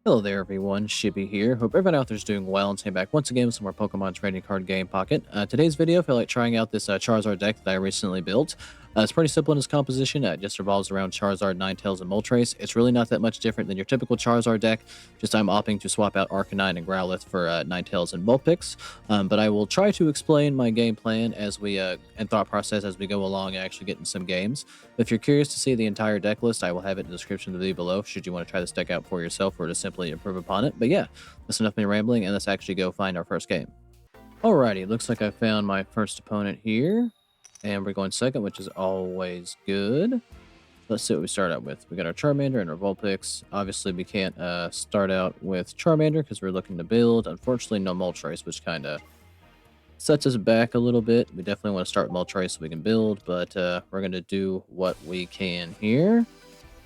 Hello there everyone, Shibby here. Hope everyone out there's doing well and came back once again with some more Pokemon trading card game pocket. Today's video, I feel like trying out this Charizard deck that I recently built. It's pretty simple in its composition. It just revolves around Charizard, Ninetales, and Moltres. It's really not that much different than your typical Charizard deck, just I'm opting to swap out Arcanine and Growlithe for Ninetales and Vulpix. But I will try to explain my game plan as we and thought process as we go along and actually get in some games. If you're curious to see the entire deck list, I will have it in the description of the video below should you want to try this deck out for yourself or to simply improve upon it. But yeah, that's enough of me rambling, and let's actually go find our first game. Alrighty, looks like I found my first opponent here. And we're going second, which is always good. Let's see what we start out with. We got our Charmander and our Vulpix. Obviously, we can't start out with Charmander because we're looking to build. Unfortunately, no Moltres, which kind of sets us back a little bit. We definitely want to start with Moltres so we can build, but we're going to do what we can here.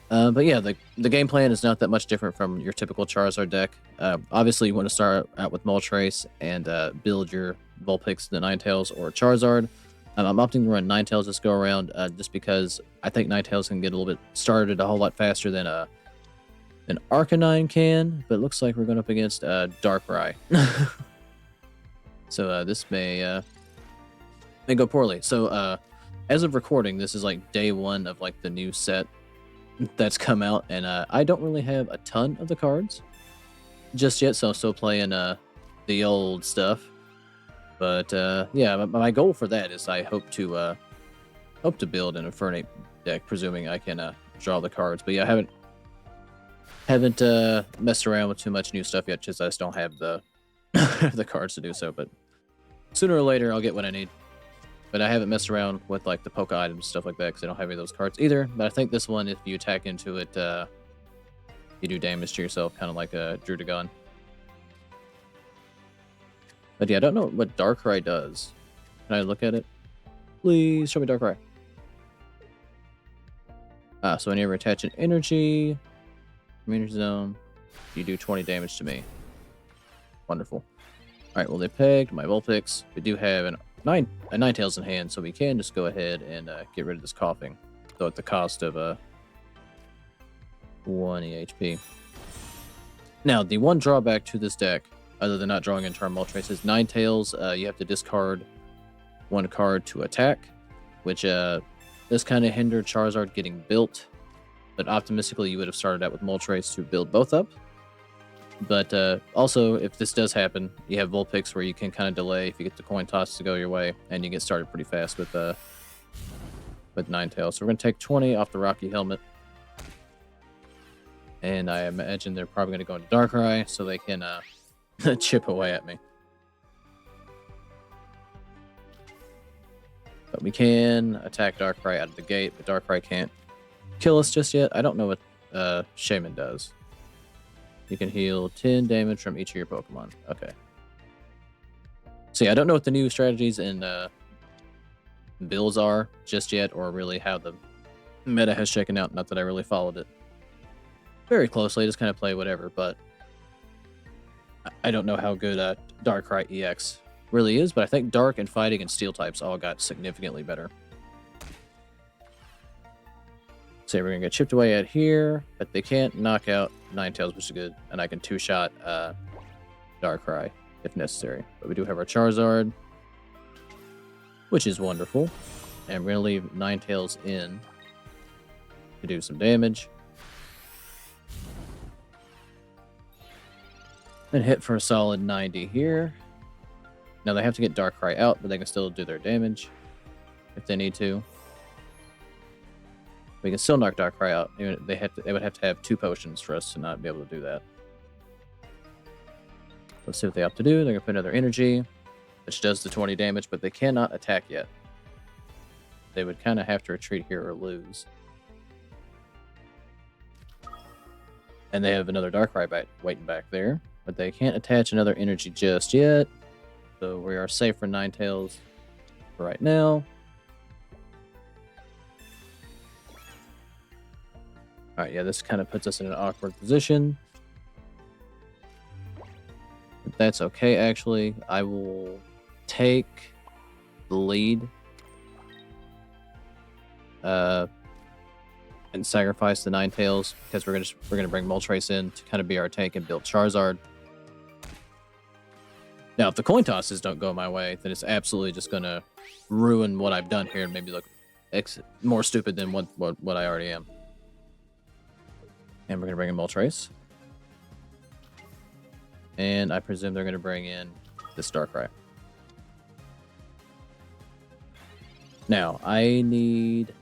But yeah, the game plan is not that much different from your typical Charizard deck. Obviously, you want to start out with Moltres and build your Vulpix, the Ninetales, or Charizard. I'm opting to run Ninetales this go around just because I think Ninetales can get a little bit started a whole lot faster than Arcanine can, but it looks like we're going up against Darkrai. So this may go poorly. So as of recording, this is like day one of like the new set that's come out, and I don't really have a ton of the cards just yet, so I'm still playing the old stuff. But yeah, my goal for that is I hope to build an Infernape deck, presuming I can draw the cards. But yeah, I haven't messed around with too much new stuff yet, just I just don't have the the cards to do so. But sooner or later, I'll get what I need. But I haven't messed around with like the Poke items, stuff like that, because I don't have any of those cards either. But I think this one, if you attack into it, you do damage to yourself, kind of like a Drudagon. But yeah, I don't know what Darkrai does. Can I look at it? Please show me Darkrai. So whenever you attach an energy, community zone, you do 20 damage to me. Wonderful. Alright, well they pegged my Vulpix. We do have a Ninetales in hand, so we can just go ahead and get rid of this coughing. So at the cost of 20 HP. Now, the one drawback to this deck, other than not drawing into our Moltres, is Ninetales, you have to discard one card to attack, which does kind of hinder Charizard getting built. But optimistically, you would have started out with Moltres to build both up. But also, if this does happen, you have Vulpix where you can kind of delay if you get the coin toss to go your way, and you get started pretty fast with Ninetales. So we're going to take 20 off the Rocky Helmet. And I imagine they're probably going to go into Darkrai so they can chip away at me. But we can attack Darkrai out of the gate, but Darkrai can't kill us just yet. I don't know what Shaman does. You can heal 10 damage from each of your Pokemon. Okay. See, I don't know what the new strategies and builds are just yet, or really how the meta has shaken out. Not that I really followed it very closely. I just kind of play whatever, but I don't know how good Darkrai EX really is, but I think Dark and Fighting and Steel types all got significantly better. So we're going to get chipped away at here, but they can't knock out Ninetales, which is good, and I can two-shot Darkrai if necessary. But we do have our Charizard, which is wonderful, and we're going to leave Ninetales in to do some damage. And hit for a solid 90 here. Now they have to get Darkrai out, but they can still do their damage if they need to. We can still knock Darkrai out. They would have to have 2 potions for us to not be able to do that. Let's see what they opt to do. They're going to put another energy, which does the 20 damage, but they cannot attack yet. They would kind of have to retreat here or lose. And they have another Darkrai waiting back there, but they can't attach another energy just yet. So we are safe for Ninetales for right now. Alright, yeah, this kind of puts us in an awkward position. But that's okay, actually. I will take the lead. and sacrifice the Ninetales because we're gonna bring Moltres in to kind of be our tank and build Charizard. Now, if the coin tosses don't go my way, then it's absolutely just gonna ruin what I've done here and maybe look more stupid than what I already am. And we're gonna bring in Moltres, and I presume they're gonna bring in this Darkrai. Now, I need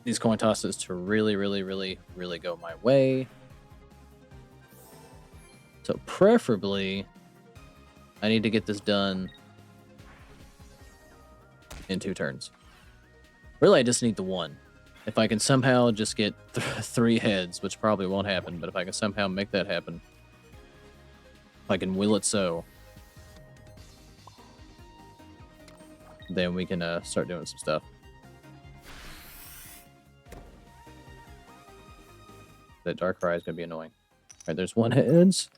these coin tosses to really go my way. So preferably, I need to get this done in 2 turns. Really, I just need the 1. If I can somehow just get 3 heads, which probably won't happen, but if I can somehow make that happen, if I can will it so, then we can start doing some stuff. That Darkrai is going to be annoying. All right, there's 1 heads.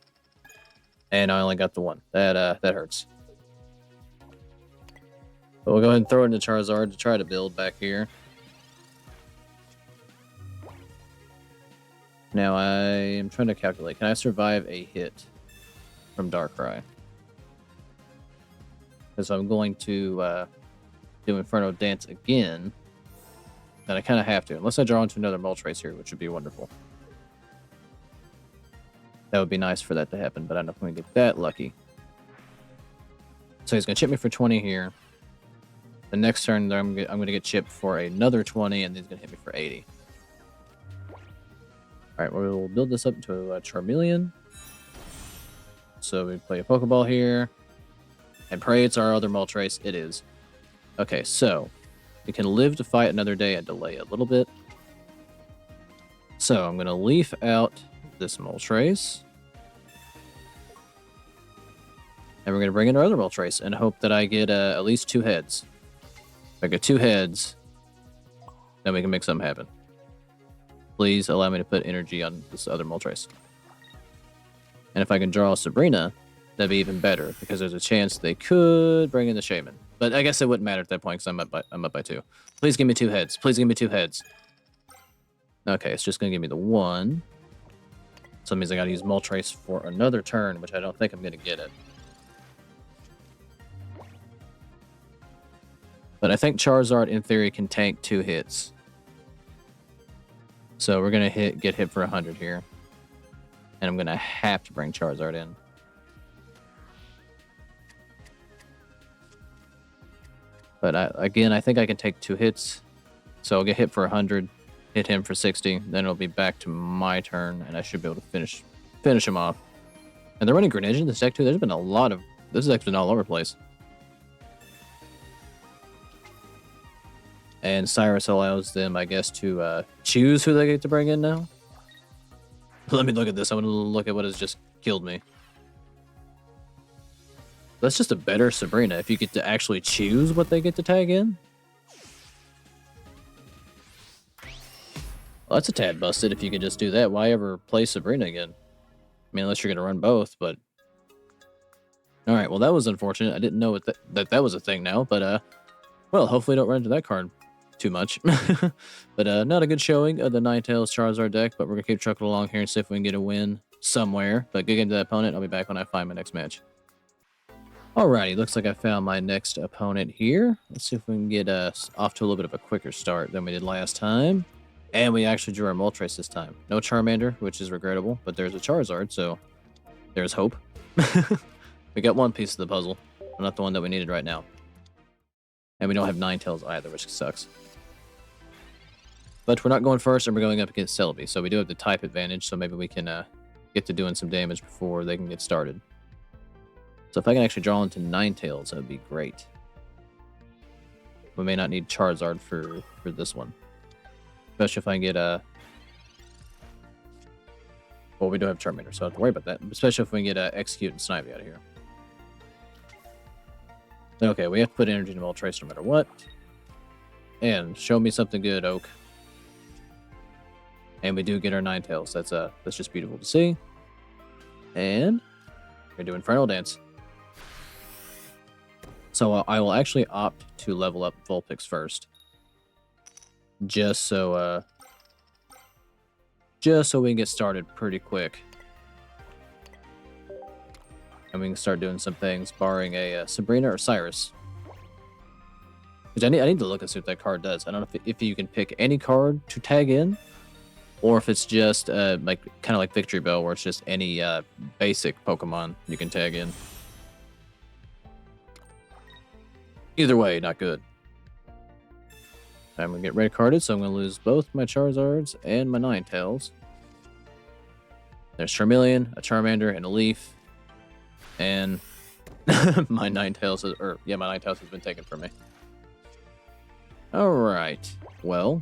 And I only got the 1. That hurts. But we'll go ahead and throw it into Charizard to try to build back here. Now I am trying to calculate. Can I survive a hit from Darkrai? Because I'm going to do Inferno Dance again. Then I kind of have to. Unless I draw into another Moltres here, which would be wonderful. That would be nice for that to happen, but I don't know if I'm going to get that lucky. So he's going to chip me for 20 here. The next turn, I'm going to get chipped for another 20, and he's going to hit me for 80. Alright, we'll build this up to a Charmeleon. So we play a Pokeball here. And pray it's our other Moltres. It is. Okay, so we can live to fight another day and delay a little bit. So I'm going to leaf out this Moltres. And we're going to bring in our other Moltres and hope that I get at least 2 heads. If I get 2 heads, then we can make something happen. Please allow me to put energy on this other Moltres. And if I can draw Sabrina, that'd be even better, because there's a chance they could bring in the Shaman. But I guess it wouldn't matter at that point, because I'm up by 2. Please give me 2 heads. Please give me 2 heads. Okay, it's just going to give me the 1. So that means I got to use Moltres for another turn, which I don't think I'm going to get it. But I think Charizard, in theory, can tank 2 hits. So we're going to get hit for 100 here. And I'm going to have to bring Charizard in. But again, I think I can take 2 hits. So I'll get hit for 100, hit him for 60. Then it'll be back to my turn, and I should be able to finish him off. And they're running Greninja in this deck too. There's been a lot of... This deck's been all over the place. And Cyrus allows them, I guess, to choose who they get to bring in now. Let me look at this. I want to look at what has just killed me. That's just a better Sabrina if you get to actually choose what they get to tag in. Well, that's a tad busted if you can just do that. Why ever play Sabrina again? I mean, unless you're going to run both, but... Alright, well, that was unfortunate. I didn't know that was a thing now, but, well, hopefully don't run into that card too much. But, not a good showing of the Ninetales Charizard deck, but we're going to keep trucking along here and see if we can get a win somewhere. But good game to that opponent. I'll be back when I find my next match. Alrighty, looks like I found my next opponent here. Let's see if we can get off to a little bit of a quicker start than we did last time. And we actually drew our Moltres this time. No Charmander, which is regrettable, but there's a Charizard, so there's hope. We got one piece of the puzzle, but not the one that we needed right now. And we don't have Ninetales either, which sucks. But we're not going first, and we're going up against Celebi, so we do have the type advantage, so maybe we can get to doing some damage before they can get started. So if I can actually draw into Ninetales, that would be great. We may not need Charizard for this one. Especially if I can get well, we do have Charmander, so I don't have to worry about that. Especially if we can get Execute and Snivy out of here. Okay, we have to put energy into Moltres no matter what. And show me something good, Oak. And we do get our Ninetales. That's just beautiful to see. And we're doing Inferno Dance. So I will actually opt to level up Vulpix first. Just so just so we can get started pretty quick. And we can start doing some things, barring a Sabrina or Cyrus. Which I need to look and see what that card does. I don't know if you can pick any card to tag in, or if it's just like kind of like Victory Bell, where it's just any basic Pokemon you can tag in. Either way, not good. I'm gonna get red carded, so I'm gonna lose both my Charizards and my Ninetales. There's Charmeleon, a Charmander, and a Leaf. And my Ninetales has been taken from me. Alright, well,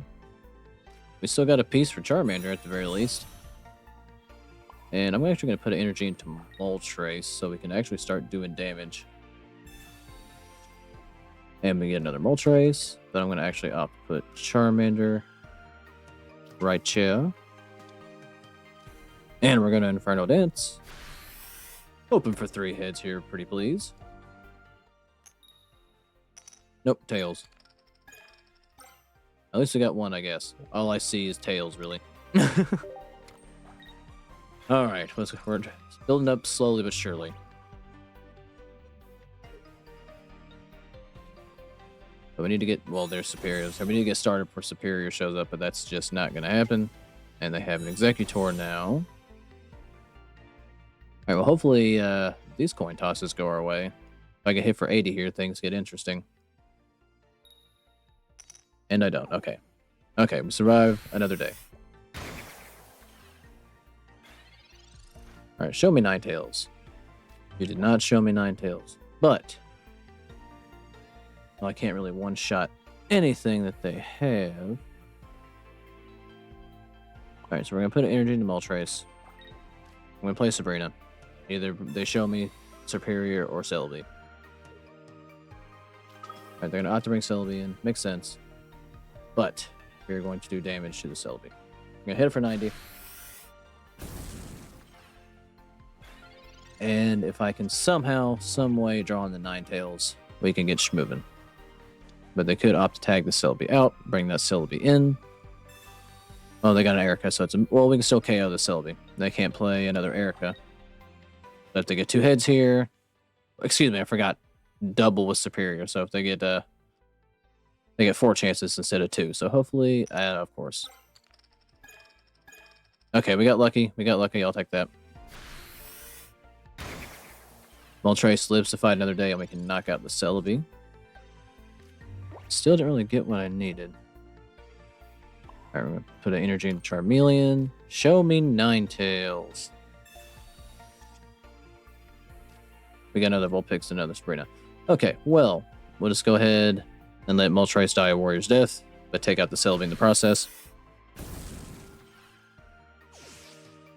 we still got a piece for Charmander at the very least. And I'm actually going to put energy into Moltres so we can actually start doing damage. And we get another Moltres, but I'm going to actually opt to put Charmander right here. And we're going to Inferno Dance. Hoping for 3 heads here, pretty please. Nope, Tails. At least we got one, I guess. All I see is Tails, really. Alright, we're building up slowly but surely. But we need to get, well, there's Superior. So we need to get started before Superior shows up, but that's just not going to happen. And they have an Executor now. Alright, well, hopefully these coin tosses go our way. If I get hit for 80 here, things get interesting. And I don't. Okay. Okay, we survive another day. Alright, show me Ninetales. You did not show me Ninetales. But, well, I can't really one-shot anything that they have. Alright, so we're going to put an energy into Moltres. I'm going to play Sabrina. Either they show me Superior or Celebi. Alright, they're going to opt to bring Celebi in. Makes sense. But we're going to do damage to the Celebi. I'm going to hit it for 90. And if I can somehow, some way draw in the Ninetales, we can get moving. But they could opt to tag the Celebi out, bring that Celebi in. Oh, they got an Erica, so it's well, we can still KO the Celebi. They can't play another Erica. But if they get 2 heads here, excuse me, I forgot double with Superior. So if they get 4 chances instead of 2. So hopefully, of course. Okay, we got lucky. We got lucky. I'll take that. Moltres lives to fight another day, and we can knock out the Celebi. Still didn't really get what I needed. Alright, we're going to put an energy into Charmeleon. Show me Ninetales. We got another Vulpix and another Sabrina. Okay, well, we'll just go ahead and let Moltres die a warrior's death, but take out the Celebi in the process.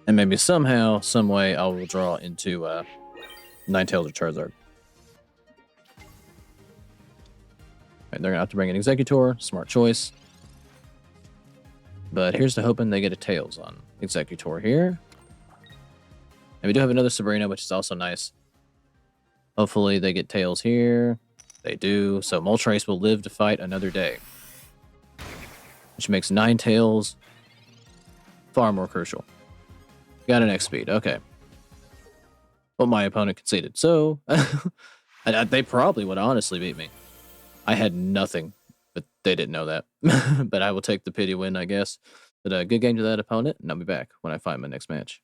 And maybe somehow, some way, I will draw into Ninetales or Charizard. Right, they're going to have to bring an Executor. Smart choice. But here's to hoping they get a Tails on Executor here. And we do have another Sabrina, which is also nice. Hopefully they get Tails here. They do. So Moltres will live to fight another day. Which makes Ninetales far more crucial. Got an X speed. Okay. Well, my opponent conceded. So they probably would honestly beat me. I had nothing, but they didn't know that. But I will take the pity win, I guess. But a good game to that opponent, and I'll be back when I find my next match.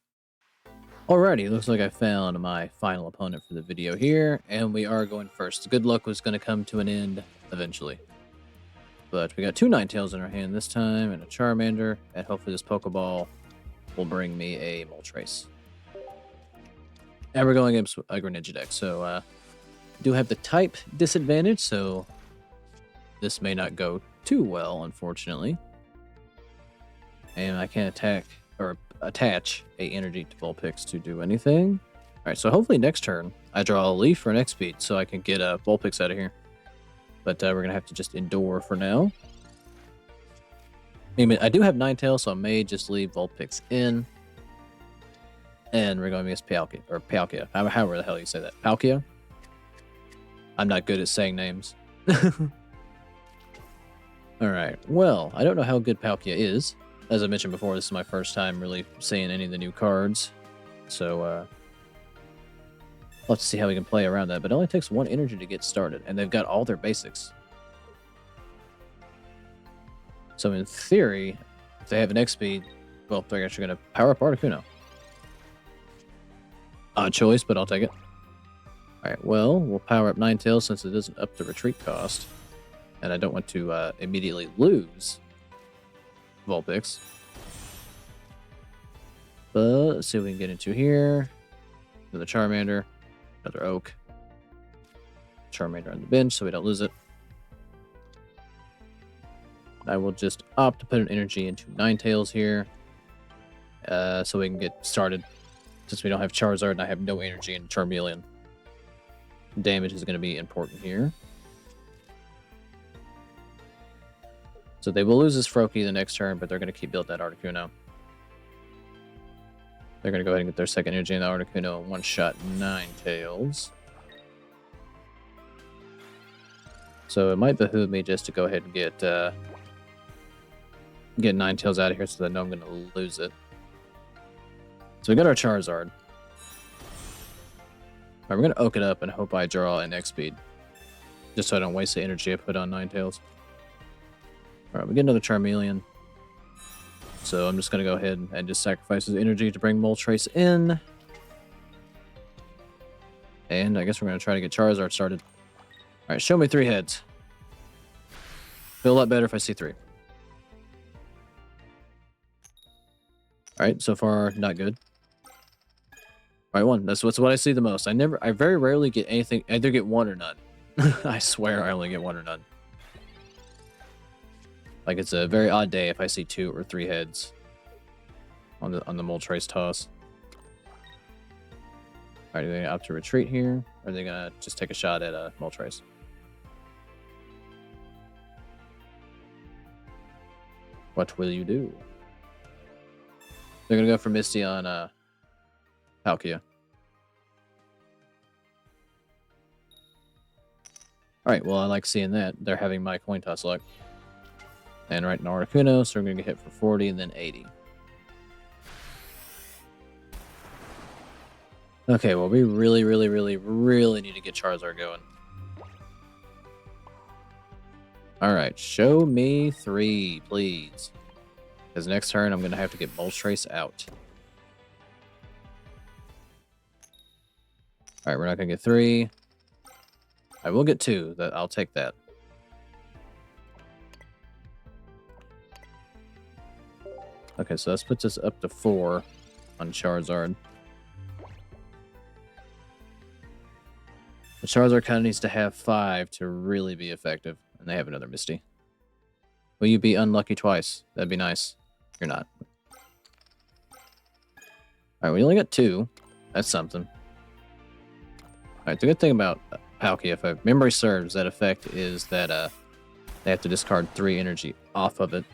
Alrighty, looks like I found my final opponent for the video here, and we are going first. Good luck was going to come to an end eventually. But we got 2 Ninetales in our hand this time, and a Charmander, and hopefully this Pokeball will bring me a Moltres. And we're going against a Greninja deck, so do have the type disadvantage, so this may not go too well, unfortunately. And I can't attack or attach a energy to Vulpix to do anything. Alright, so hopefully next turn I draw a Leaf for an X speed so I can get a Vulpix out of here. But we're going to have to just endure for now. I mean, I do have Ninetales, so I may just leave Vulpix in. And we're going against Palkia, or Palkia, however the hell you say that. Palkia? I'm not good at saying names. Alright, well, I don't know how good Palkia is. As I mentioned before, this is my first time really seeing any of the new cards. So, we'll have to see how we can play around that. But it only takes 1 energy to get started, and they've got all their basics. So in theory, if they have an X-Speed, well, they're actually going to power up Articuno. Odd choice, but I'll take it. Alright, well, we'll power up Ninetales since it doesn't up the retreat cost. And I don't want to immediately lose Vulpix. But let's see what we can get into here. Another Charmander, another Oak. Charmander on the bench so we don't lose it. I will just opt to put an energy into Ninetales here. So we can get started. Since we don't have Charizard and I have no energy in Charmeleon. Damage is going to be important here. So they will lose this Froakie the next turn, but they're going to keep building that Articuno. They're going to go ahead and get their second energy in the Articuno and one-shot Ninetales. So it might behoove me just to go ahead and get Ninetales out of here so that I know I'm going to lose it. So we got our Charizard. Alright, we're going to Oak it up and hope I draw an X-Speed. Just so I don't waste the energy I put on Ninetales. Alright, we get another Charmeleon. So I'm just going to go ahead and just sacrifice his energy to bring Moltres in. And I guess we're going to try to get Charizard started. Alright, show me 3 heads. Feel a lot better if I see 3. Alright, so far, not good. Alright, 1. That's what I see the most. I very rarely get anything. I either get 1 or none. I swear I only get 1 or none. Like, it's a very odd day if I see 2 or 3 heads on the Moltres toss. Alright, are they gonna opt to retreat here? Or are they gonna just take a shot at Moltres? What will you do? They're gonna go for Misty on Palkia. Alright, well, I like seeing that. They're having my coin toss luck. And right in Articuno, so we're going to get hit for 40 and then 80. Okay, well, we really need to get Charizard going. Alright, show me 3, please. Because next turn, I'm going to have to get Moltres out. Alright, we're not going to get 3. I will get 2. I'll take that. Okay, so this puts us up to 4 on Charizard. The Charizard kind of needs to have 5 to really be effective. And they have another Misty. Will you be unlucky twice? That'd be nice. You're not. Alright, we only got 2. That's something. Alright, the good thing about Palkia, if memory serves, that effect is that they have to discard 3 energy off of it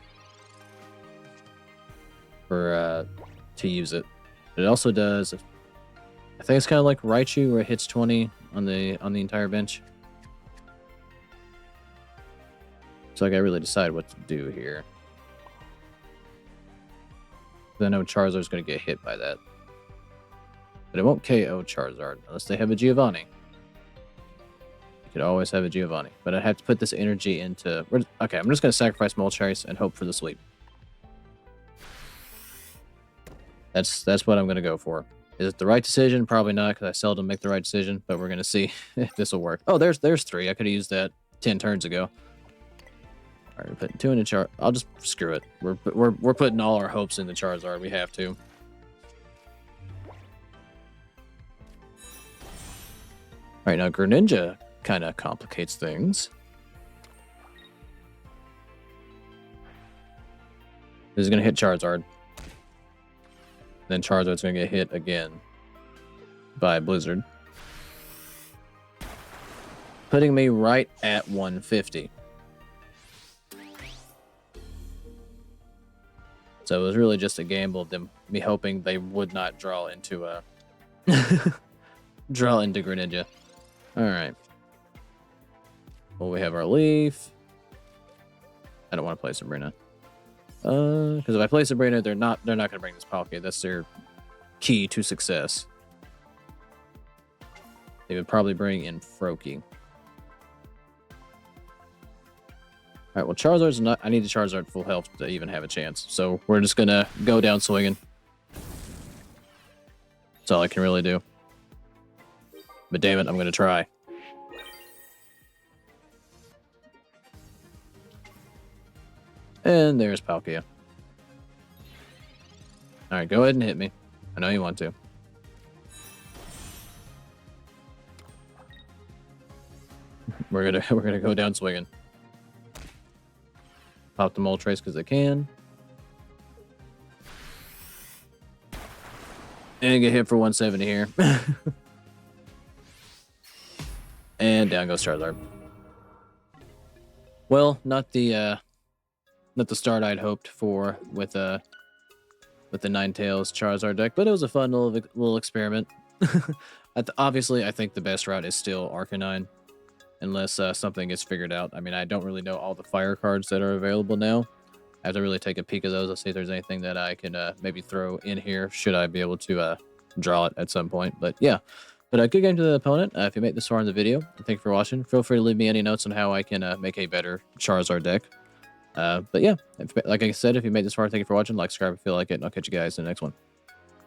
for to use it. It also does, I think it's kind of like Raichu, where it hits 20 on the entire bench. So I gotta really decide what to do here. I know Charizard's gonna get hit by that, but it won't KO Charizard unless they have a Giovanni. You could always have a Giovanni, but I have to put this energy into. Okay, I'm just gonna sacrifice Moltres and hope for the sweep. That's what I'm going to go for. Is it the right decision? Probably not, because I seldom make the right decision, but we're going to see if this will work. Oh, there's 3. I could have used that 10 turns ago. All right, we're putting 2 in the Charizard. I'll just screw it. We're putting all our hopes in the Charizard. We have to. All right, now Greninja kind of complicates things. This is going to hit Charizard. Then Charizard's going to get hit again by Blizzard. Putting me right at 150. So it was really just a gamble of me hoping they would not draw into Greninja. Alright. Well, we have our Leaf. I don't want to play Sabrina. Because if I play Sabrina, they're not gonna bring this Palkia. That's their key to success. They would probably bring in Froakie. Alright, well, Charizard's not... I need the Charizard full health to even have a chance. So we're just gonna go down swinging. That's all I can really do. But damn it, I'm gonna try. And there's Palkia. Alright, go ahead and hit me. I know you want to. We're gonna go down swinging. Pop the Moltres because I can. And get hit for 170 here. And down goes Charizard. Well, not the start I'd hoped for with the Ninetales Charizard deck, but it was a fun little experiment. Obviously, I think the best route is still Arcanine, unless something gets figured out. I mean, I don't really know all the fire cards that are available now. I have to really take a peek at those. I'll see if there's anything that I can maybe throw in here, should I be able to draw it at some point. But yeah, but a good game to the opponent. If you made this far in the video, thank you for watching. Feel free to leave me any notes on how I can make a better Charizard deck. But yeah, like I said, if you made this far, thank you for watching. Like, subscribe if you feel like it, and I'll catch you guys in the next one.